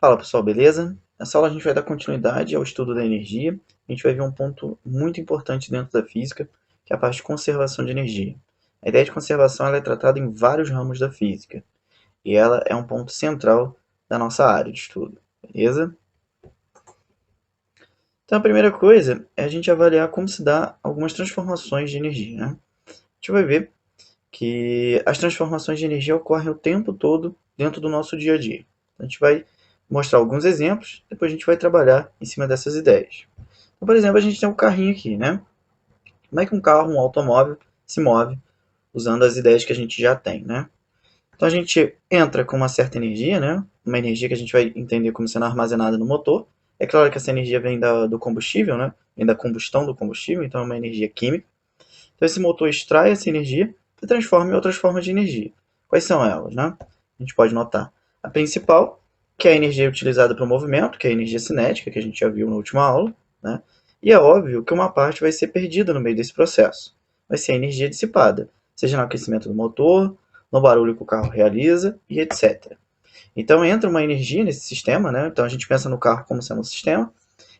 Fala pessoal, beleza? Nessa aula a gente vai dar continuidade ao estudo da energia. A gente vai ver um ponto muito importante dentro da física, que é a parte de conservação de energia. A ideia de conservação ela é tratada em vários ramos da física, e ela é um ponto central da nossa área de estudo, beleza? Então a primeira coisa é a gente avaliar como se dá algumas transformações de energia, né? A gente vai ver que as transformações de energia ocorrem o tempo todo dentro do nosso dia a dia. A gente vai mostrar alguns exemplos, depois a gente vai trabalhar em cima dessas ideias. Então, por exemplo, a gente tem um carrinho aqui, né? Como é que um carro, um automóvel, se move usando as ideias que a gente já tem, né? Então a gente entra com uma certa energia, né? Uma energia que a gente vai entender como sendo armazenada no motor. É claro que essa energia vem do combustível, né? Vem da combustão do combustível, então é uma energia química. Então esse motor extrai essa energia e transforma em outras formas de energia. Quais são elas, né? A gente pode notar a principal, que é a energia utilizada para o movimento, que é a energia cinética, que a gente já viu na última aula, né? E é óbvio que uma parte vai ser perdida no meio desse processo. Vai ser a energia dissipada, seja no aquecimento do motor, no barulho que o carro realiza e etc. Então entra uma energia nesse sistema, né? Então a gente pensa no carro como sendo um sistema.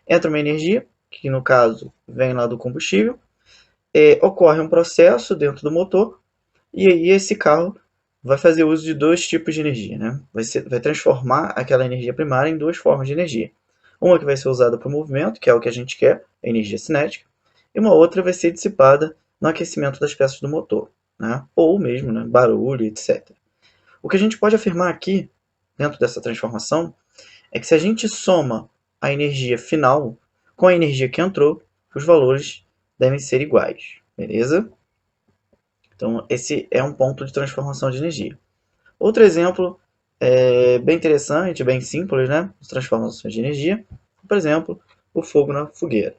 Entra uma energia, que no caso vem lá do combustível, ocorre um processo dentro do motor e aí esse carro vai fazer uso de dois tipos de energia, né? Vai transformar aquela energia primária em duas formas de energia. Uma que vai ser usada para o movimento, que é o que a gente quer, a energia cinética, e uma outra vai ser dissipada no aquecimento das peças do motor, né? Ou mesmo, né, barulho, etc. O que a gente pode afirmar aqui, dentro dessa transformação, é que se a gente soma a energia final com a energia que entrou, os valores devem ser iguais, beleza? Então, esse é um ponto de transformação de energia. Outro exemplo bem interessante, bem simples, né? As transformações de energia. Por exemplo, o fogo na fogueira.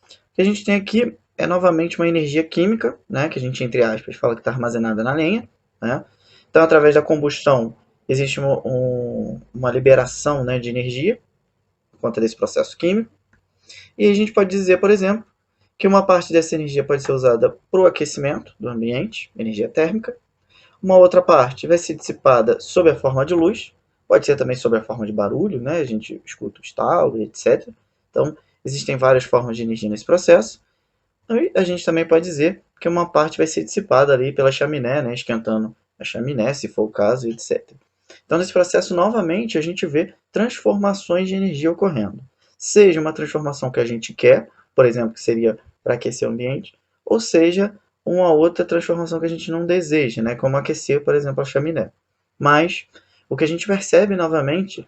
O que a gente tem aqui é novamente uma energia química, né? Que a gente, entre aspas, fala que está armazenada na lenha, né? Então, através da combustão, existe uma liberação, né, de energia por conta desse processo químico. E a gente pode dizer, por exemplo, que uma parte dessa energia pode ser usada para o aquecimento do ambiente, energia térmica. Uma outra parte vai ser dissipada sob a forma de luz, pode ser também sob a forma de barulho, né? A gente escuta o estalo, etc. Então, existem várias formas de energia nesse processo. E a gente também pode dizer que uma parte vai ser dissipada ali pela chaminé, né? Esquentando a chaminé, se for o caso, etc. Então, nesse processo, novamente, a gente vê transformações de energia ocorrendo. Seja uma transformação que a gente quer, por exemplo, que seria para aquecer o ambiente, ou seja, uma outra transformação que a gente não deseja, né? Como aquecer, por exemplo, a chaminé. Mas o que a gente percebe novamente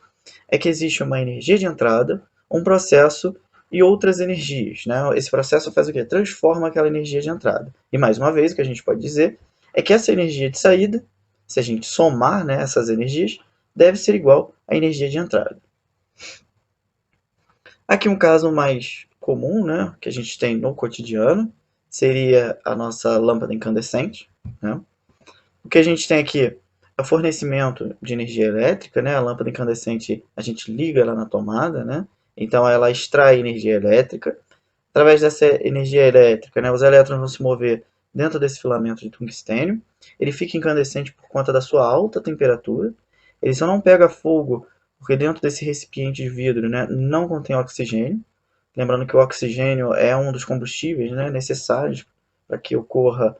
é que existe uma energia de entrada, um processo e outras energias, né? Esse processo faz o quê? Transforma aquela energia de entrada. E mais uma vez, o que a gente pode dizer é que essa energia de saída, se a gente somar, né, essas energias, deve ser igual à energia de entrada. Aqui um caso mais comum, né, que a gente tem no cotidiano, seria a nossa lâmpada incandescente, né? O que a gente tem aqui é o fornecimento de energia elétrica, né? A lâmpada incandescente a gente liga ela na tomada, né? Então ela extrai energia elétrica. Através dessa energia elétrica, né, os elétrons vão se mover dentro desse filamento de tungstênio. Ele fica incandescente por conta da sua alta temperatura. Ele só não pega fogo porque dentro desse recipiente de vidro, né, não contém oxigênio. Lembrando que o oxigênio é um dos combustíveis, né, necessários para que ocorra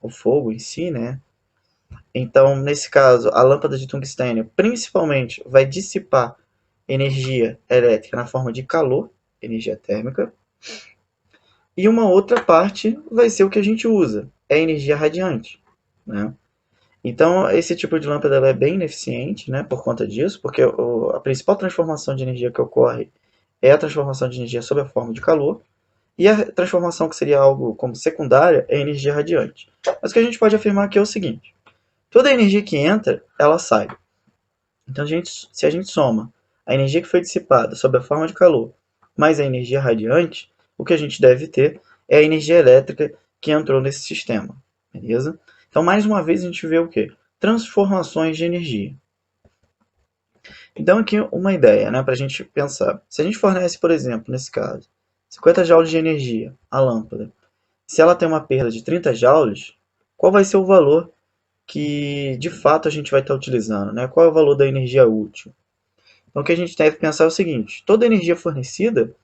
o fogo em si, né? Então, nesse caso, a lâmpada de tungstênio principalmente vai dissipar energia elétrica na forma de calor, energia térmica, e uma outra parte vai ser o que a gente usa, é a energia radiante, né? Então, esse tipo de lâmpada ela é bem ineficiente, né, por conta disso, porque a principal transformação de energia que ocorre é a transformação de energia sob a forma de calor, e a transformação que seria algo como secundária é a energia radiante. Mas o que a gente pode afirmar aqui é o seguinte: toda a energia que entra, ela sai. Então, se a gente soma a energia que foi dissipada sob a forma de calor mais a energia radiante, o que a gente deve ter é a energia elétrica que entrou nesse sistema, beleza? Então, mais uma vez, a gente vê o quê? Transformações de energia. Então, aqui uma ideia, né, para a gente pensar. Se a gente fornece, por exemplo, nesse caso, 50 joules de energia à lâmpada, se ela tem uma perda de 30 joules, qual vai ser o valor que de fato a gente vai estar utilizando, né? Qual é o valor da energia útil? Então, o que a gente deve pensar é o seguinte: toda energia fornecida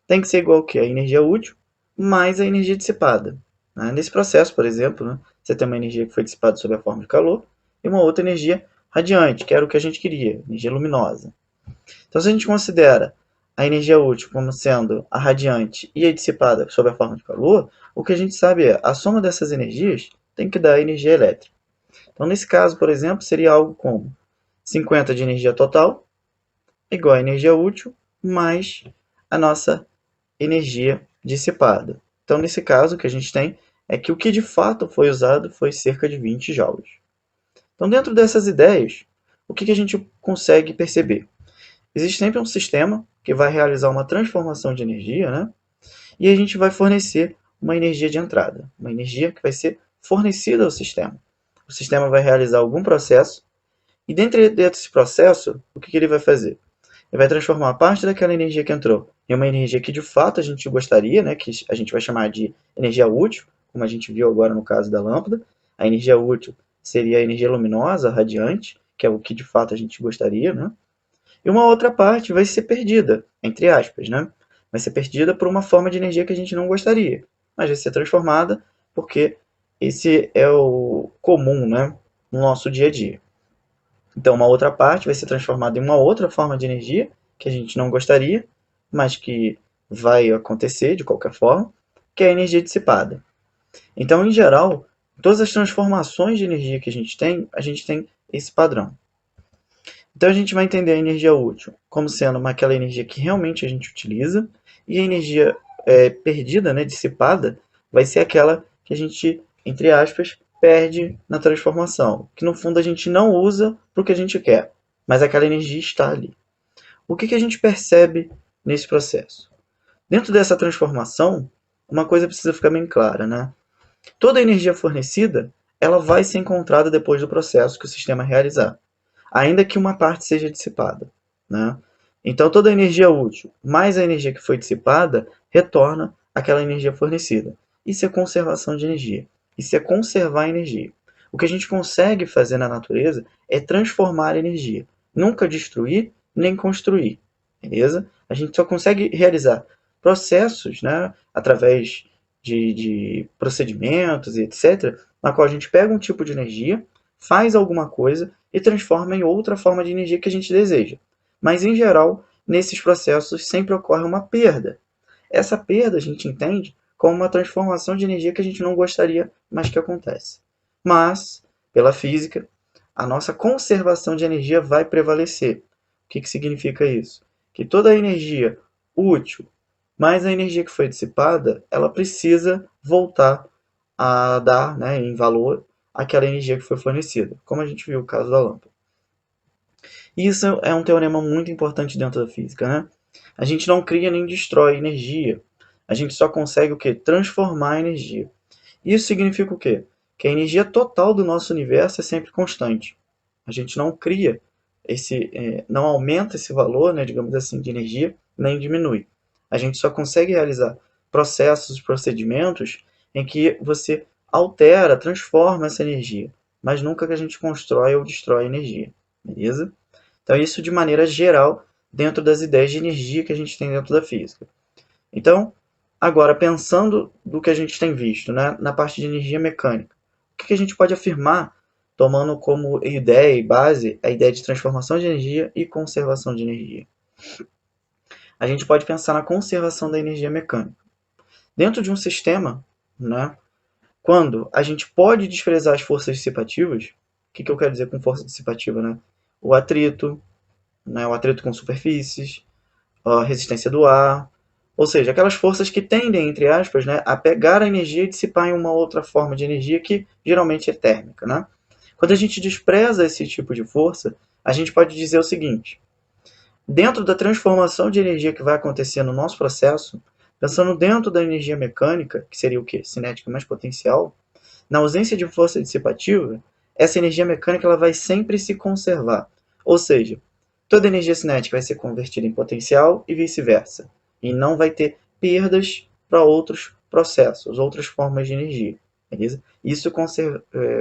tem que ser igual ao quê? A energia útil mais a energia dissipada. Né? Nesse processo, por exemplo, né, você tem uma energia que foi dissipada sob a forma de calor e uma outra energia radiante, que era o que a gente queria, energia luminosa. Então, se a gente considera a energia útil como sendo a radiante e a dissipada sob a forma de calor, o que a gente sabe é a soma dessas energias tem que dar energia elétrica. Então, nesse caso, por exemplo, seria algo como 50 de energia total igual a energia útil mais a nossa energia dissipada. Então, nesse caso, o que a gente tem é que o que de fato foi usado foi cerca de 20 joules. Então, dentro dessas ideias, o que a gente consegue perceber? Existe sempre um sistema que vai realizar uma transformação de energia, né? E a gente vai fornecer uma energia de entrada, uma energia que vai ser fornecida ao sistema. O sistema vai realizar algum processo e dentro desse processo, o que ele vai fazer? Ele vai transformar parte daquela energia que entrou em uma energia que de fato a gente gostaria, né, que a gente vai chamar de energia útil, como a gente viu agora no caso da lâmpada. A energia útil seria a energia luminosa, radiante, que é o que de fato a gente gostaria, né? E uma outra parte vai ser perdida, entre aspas, né? Vai ser perdida por uma forma de energia que a gente não gostaria, mas vai ser transformada porque esse é o comum, né, no nosso dia a dia. Então, uma outra parte vai ser transformada em uma outra forma de energia que a gente não gostaria, mas que vai acontecer de qualquer forma, que é a energia dissipada. Então, em geral, todas as transformações de energia que a gente tem esse padrão. Então, a gente vai entender a energia útil como sendo aquela energia que realmente a gente utiliza, e a energia perdida, né, dissipada, vai ser aquela que a gente, entre aspas, perde na transformação, que no fundo a gente não usa para o que a gente quer, mas aquela energia está ali. O que a gente percebe nesse processo? Dentro dessa transformação, uma coisa precisa ficar bem clara, né? Toda a energia fornecida, ela vai ser encontrada depois do processo que o sistema realizar, ainda que uma parte seja dissipada, né? Então, toda a energia útil mais a energia que foi dissipada retorna àquela energia fornecida. Isso é conservação de energia. Isso é conservar a energia. O que a gente consegue fazer na natureza é transformar a energia, nunca destruir nem construir, beleza? A gente só consegue realizar processos, né, através de procedimentos e etc., na qual a gente pega um tipo de energia, faz alguma coisa e transforma em outra forma de energia que a gente deseja. Mas, em geral, nesses processos sempre ocorre uma perda. Essa perda a gente entende como uma transformação de energia que a gente não gostaria, mas que acontece. Mas, pela física, a nossa conservação de energia vai prevalecer. O que significa isso? Que toda a energia útil mais a energia que foi dissipada, ela precisa voltar a dar, né, em valor aquela energia que foi fornecida, como a gente viu o caso da lâmpada. Isso é um teorema muito importante dentro da física, né? A gente não cria nem destrói energia, a gente só consegue o quê? Transformar a energia. Isso significa o quê? Que a energia total do nosso universo é sempre constante. A gente não cria não aumenta esse valor, né, digamos assim, de energia, nem diminui. A gente só consegue realizar processos, procedimentos em que você altera, transforma essa energia, mas nunca que a gente constrói ou destrói energia, beleza? Então, isso de maneira geral, dentro das ideias de energia que a gente tem dentro da física. Então, agora, pensando do que a gente tem visto, né, na parte de energia mecânica, o que a gente pode afirmar, tomando como ideia e base a ideia de transformação de energia e conservação de energia? A gente pode pensar na conservação da energia mecânica. Dentro de um sistema, né, quando a gente pode desprezar as forças dissipativas, o que eu quero dizer com força dissipativa? Né? O atrito, né, o atrito com superfícies, a resistência do ar, ou seja, aquelas forças que tendem, entre aspas, né, a pegar a energia e dissipar em uma outra forma de energia que geralmente é térmica. Né? Quando a gente despreza esse tipo de força, a gente pode dizer o seguinte: dentro da transformação de energia que vai acontecer no nosso processo, pensando dentro da energia mecânica, que seria o quê? Cinética mais potencial, na ausência de força dissipativa, essa energia mecânica ela vai sempre se conservar. Ou seja, toda energia cinética vai ser convertida em potencial e vice-versa. E não vai ter perdas para outros processos, outras formas de energia. Beleza? Isso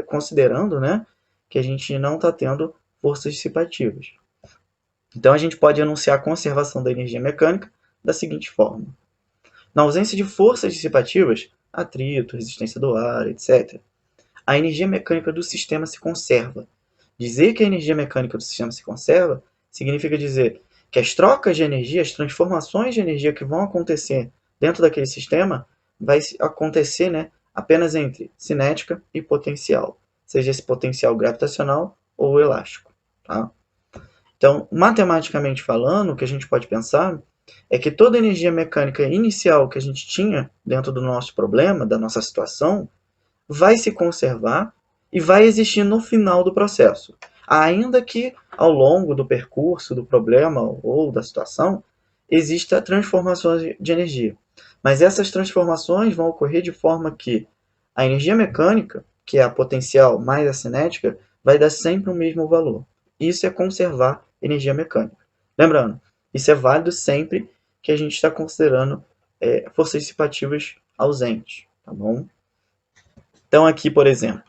considerando, né, que a gente não está tendo forças dissipativas. Então, a gente pode enunciar a conservação da energia mecânica da seguinte forma. Na ausência de forças dissipativas, atrito, resistência do ar, etc., a energia mecânica do sistema se conserva. Dizer que a energia mecânica do sistema se conserva significa dizer que as trocas de energia, as transformações de energia que vão acontecer dentro daquele sistema, vai acontecer, né, apenas entre cinética e potencial, seja esse potencial gravitacional ou elástico. Tá? Então, matematicamente falando, o que a gente pode pensar é que toda a energia mecânica inicial que a gente tinha dentro do nosso problema, da nossa situação, vai se conservar e vai existir no final do processo. Ainda que ao longo do percurso do problema ou da situação, exista transformações de energia. Mas essas transformações vão ocorrer de forma que a energia mecânica, que é a potencial mais a cinética, vai dar sempre o mesmo valor. Isso é conservar energia mecânica. Lembrando, isso é válido sempre que a gente está considerando forças dissipativas ausentes, tá bom? Então aqui, por exemplo,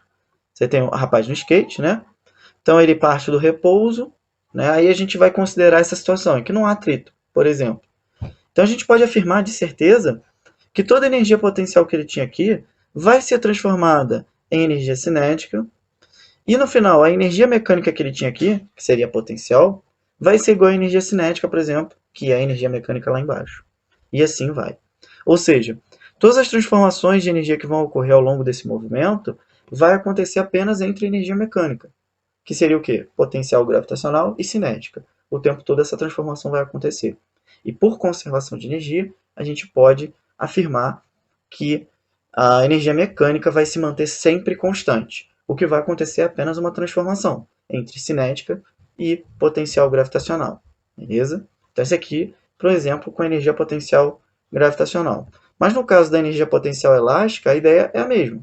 você tem o rapaz no skate, né? Então ele parte do repouso, né? Aí a gente vai considerar essa situação em que não há atrito, por exemplo. Então a gente pode afirmar de certeza que toda a energia potencial que ele tinha aqui vai ser transformada em energia cinética e no final a energia mecânica que ele tinha aqui, que seria potencial, vai ser igual à energia cinética, por exemplo, que é a energia mecânica lá embaixo. E assim vai. Ou seja, todas as transformações de energia que vão ocorrer ao longo desse movimento vai acontecer apenas entre energia mecânica, que seria o quê? Potencial gravitacional e cinética. O tempo todo essa transformação vai acontecer. E por conservação de energia, a gente pode afirmar que a energia mecânica vai se manter sempre constante. O que vai acontecer é apenas uma transformação entre cinética e potencial gravitacional. Beleza? Então, esse aqui, por exemplo, com energia potencial gravitacional. Mas no caso da energia potencial elástica, a ideia é a mesma.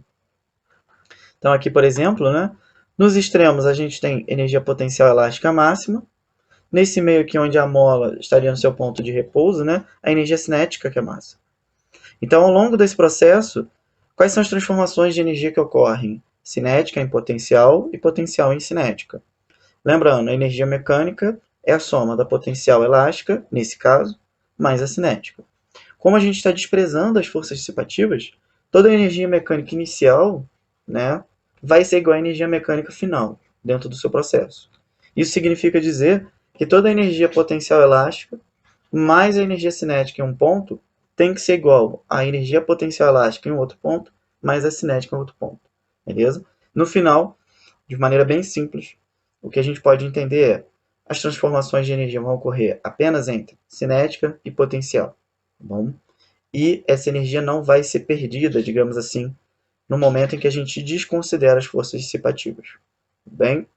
Então, aqui, por exemplo, né, nos extremos a gente tem energia potencial elástica máxima. Nesse meio aqui, onde a mola estaria no seu ponto de repouso, né, a energia cinética, que é massa. Então, ao longo desse processo, quais são as transformações de energia que ocorrem? Cinética em potencial e potencial em cinética. Lembrando, a energia mecânica é a soma da potencial elástica, nesse caso, mais a cinética. Como a gente está desprezando as forças dissipativas, toda a energia mecânica inicial, né, vai ser igual à energia mecânica final, dentro do seu processo. Isso significa dizer que toda a energia potencial elástica mais a energia cinética em um ponto tem que ser igual à energia potencial elástica em outro ponto, mais a cinética em outro ponto. Beleza? No final, de maneira bem simples, o que a gente pode entender é as transformações de energia vão ocorrer apenas entre cinética e potencial. Tá bom? E essa energia não vai ser perdida, digamos assim, no momento em que a gente desconsidera as forças dissipativas. Bem?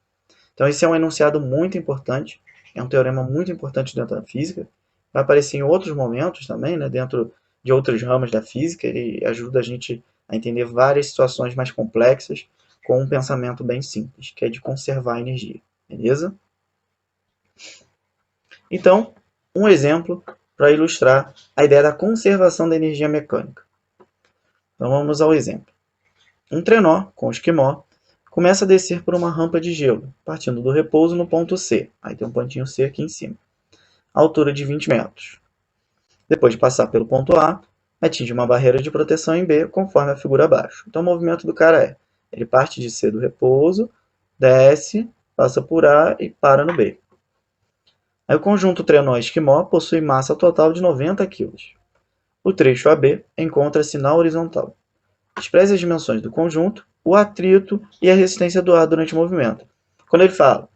Então, esse é um enunciado muito importante, é um teorema muito importante dentro da física. Vai aparecer em outros momentos também, né, dentro de outros ramos da física. Ele ajuda a gente a entender várias situações mais complexas com um pensamento bem simples, que é de conservar a energia. Beleza? Então, um exemplo para ilustrar a ideia da conservação da energia mecânica. Então, vamos ao exemplo. Um trenó com esquimó começa a descer por uma rampa de gelo, partindo do repouso no ponto C. Aí tem um pontinho C aqui em cima. A altura de 20 metros. Depois de passar pelo ponto A, atinge uma barreira de proteção em B, conforme a figura abaixo. Então o movimento do cara é, ele parte de C do repouso, desce, passa por A e para no B. Aí o conjunto trenó-esquimó possui massa total de 90 kg. O trecho AB encontra-se na horizontal. Despreze as dimensões do conjunto, o atrito e a resistência do ar durante o movimento. Quando ele fala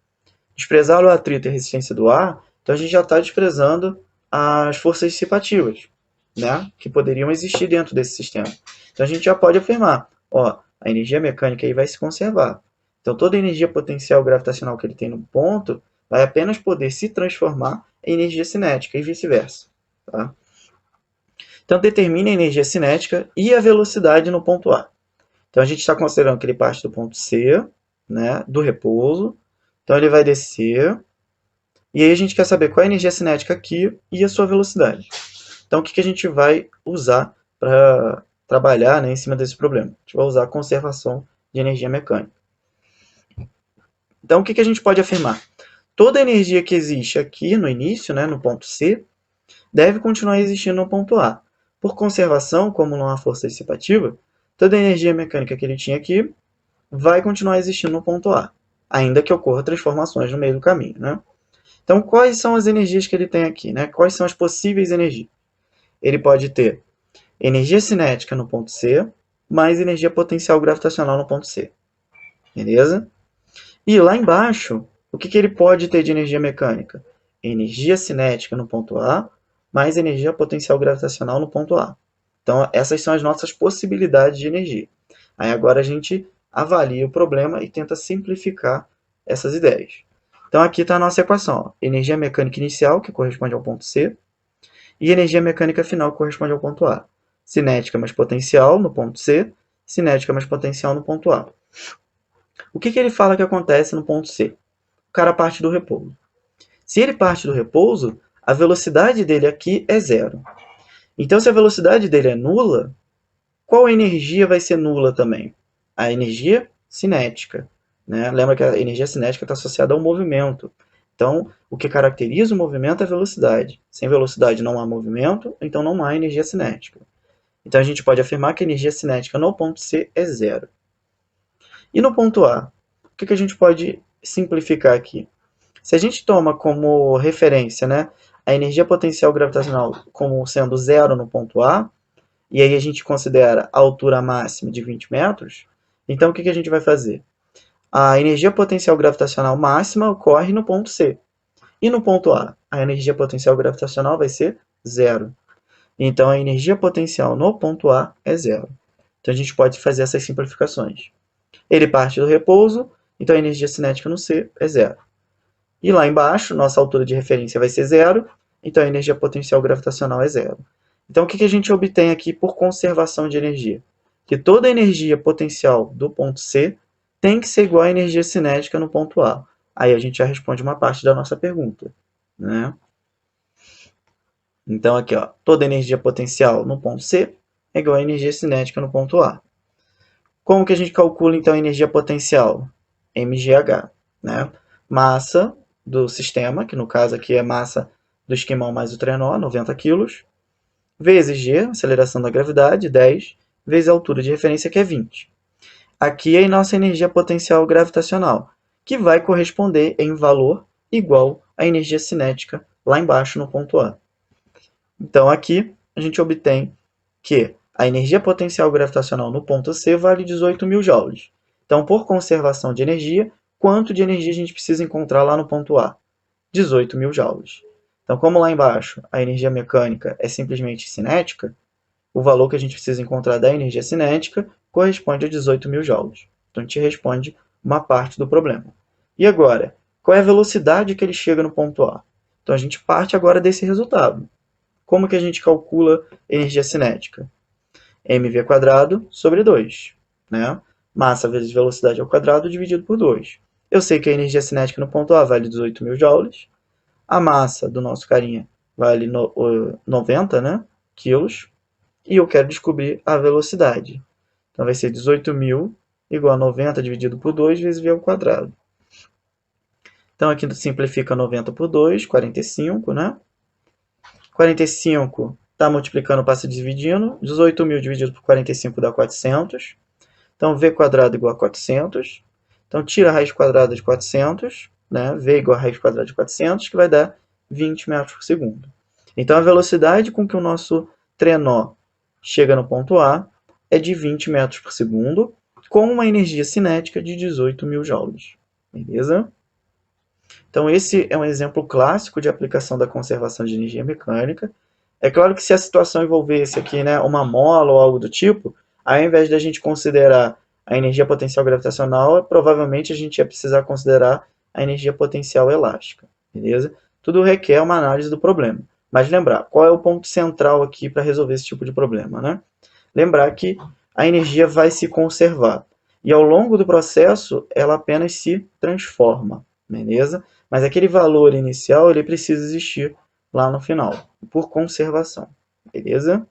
desprezar o atrito e a resistência do ar, então a gente já está desprezando as forças dissipativas, né, que poderiam existir dentro desse sistema. Então a gente já pode afirmar, ó, a energia mecânica aí vai se conservar. Então toda a energia potencial gravitacional que ele tem no ponto vai apenas poder se transformar em energia cinética e vice-versa. Tá? Então determine a energia cinética e a velocidade no ponto A. Então a gente está considerando que ele parte do ponto C, né, do repouso. Então ele vai descer. E aí a gente quer saber qual é a energia cinética aqui e a sua velocidade. Então o que a gente vai usar para trabalhar, né, em cima desse problema? A gente vai usar a conservação de energia mecânica. Então o que a gente pode afirmar? toda a energia que existe aqui no início, né, no ponto C, deve continuar existindo no ponto A. Por conservação, como não há força dissipativa, toda a energia mecânica que ele tinha aqui vai continuar existindo no ponto A, ainda que ocorra transformações no meio do caminho, né? Então, quais são as energias que ele tem aqui, né? Quais são as possíveis energias? Ele pode ter energia cinética no ponto C, mais energia potencial gravitacional no ponto C. Beleza? E lá embaixo, o que ele pode ter de energia mecânica? Energia cinética no ponto A, mais energia potencial gravitacional no ponto A. Então, essas são as nossas possibilidades de energia. Aí agora a gente avalia o problema e tenta simplificar essas ideias. Então, aqui está a nossa equação. Ó. Energia mecânica inicial, que corresponde ao ponto C, e energia mecânica final, que corresponde ao ponto A. Cinética mais potencial no ponto C, cinética mais potencial no ponto A. O que ele fala que acontece no ponto C? O cara parte do repouso. Se ele parte do repouso, a velocidade dele aqui é zero. Então, se a velocidade dele é nula, qual energia vai ser nula também? A energia cinética. Né? Lembra que a energia cinética está associada ao movimento. Então, o que caracteriza o movimento é a velocidade. Sem velocidade não há movimento, então não há energia cinética. Então, a gente pode afirmar que a energia cinética no ponto C é zero. E no ponto A? O que a gente pode simplificar aqui? Se a gente toma como referência, né, a energia potencial gravitacional como sendo zero no ponto A, e aí a gente considera a altura máxima de 20 metros, então o que a gente vai fazer? A energia potencial gravitacional máxima ocorre no ponto C. E no ponto a energia potencial gravitacional vai ser zero. Então a energia potencial no ponto A é zero. Então a gente pode fazer essas simplificações. Ele parte do repouso, então a energia cinética no C é zero. E lá embaixo, nossa altura de referência vai ser zero, então a energia potencial gravitacional é zero. Então o que a gente obtém aqui por conservação de energia? Que toda a energia potencial do ponto C tem que ser igual à energia cinética no ponto A. Aí a gente já responde uma parte da nossa pergunta. Né? Então aqui, ó, toda a energia potencial no ponto C é igual à energia cinética no ponto A. Como que a gente calcula então a energia potencial? mgh, né? Massa do sistema, que no caso aqui é massa do esquimão mais o trenó, 90 kg, vezes g, aceleração da gravidade, 10, vezes a altura de referência, que é 20. Aqui é a nossa energia potencial gravitacional, que vai corresponder em valor igual à energia cinética lá embaixo no ponto A. Então aqui a gente obtém que a energia potencial gravitacional no ponto C vale 18.000 joules. Então, por conservação de energia, quanto de energia a gente precisa encontrar lá no ponto A? 18.000 joules. Então, como lá embaixo a energia mecânica é simplesmente cinética, o valor que a gente precisa encontrar da energia cinética corresponde a 18.000 joules. Então, a gente responde uma parte do problema. E agora, qual é a velocidade que ele chega no ponto A? Então, a gente parte agora desse resultado. Como que a gente calcula energia cinética? mv² sobre 2. Né? Massa vezes velocidade ao quadrado dividido por 2. Eu sei que a energia cinética no ponto A vale 18.000 joules. A massa do nosso carinha vale 90, né, quilos. E eu quero descobrir a velocidade. Então vai ser 18.000 igual a 90 dividido por 2 vezes v ao quadrado. Então aqui simplifica 90 por 2, 45, né? 45 está multiplicando, passa dividindo. 18.000 dividido por 45 dá 400. Então, v² igual a 400. Então, tira a raiz quadrada de 400. Né? V igual a raiz quadrada de 400, que vai dar 20 metros por segundo. Então, a velocidade com que o nosso trenó chega no ponto A é de 20 metros por segundo, com uma energia cinética de 18.000 joules. Beleza? Então, esse é um exemplo clássico de aplicação da conservação de energia mecânica. É claro que se a situação envolvesse aqui, né, uma mola ou algo do tipo, ao invés de a gente considerar a energia potencial gravitacional, provavelmente a gente ia precisar considerar a energia potencial elástica. Beleza? Tudo requer uma análise do problema. Mas lembrar, qual é o ponto central aqui para resolver esse tipo de problema? Né? Lembrar que a energia vai se conservar. E ao longo do processo, ela apenas se transforma. Beleza? Mas aquele valor inicial ele precisa existir lá no final, por conservação. Beleza?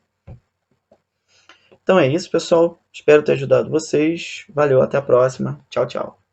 Então é isso, pessoal. Espero ter ajudado vocês. Valeu, até a próxima. Tchau, tchau.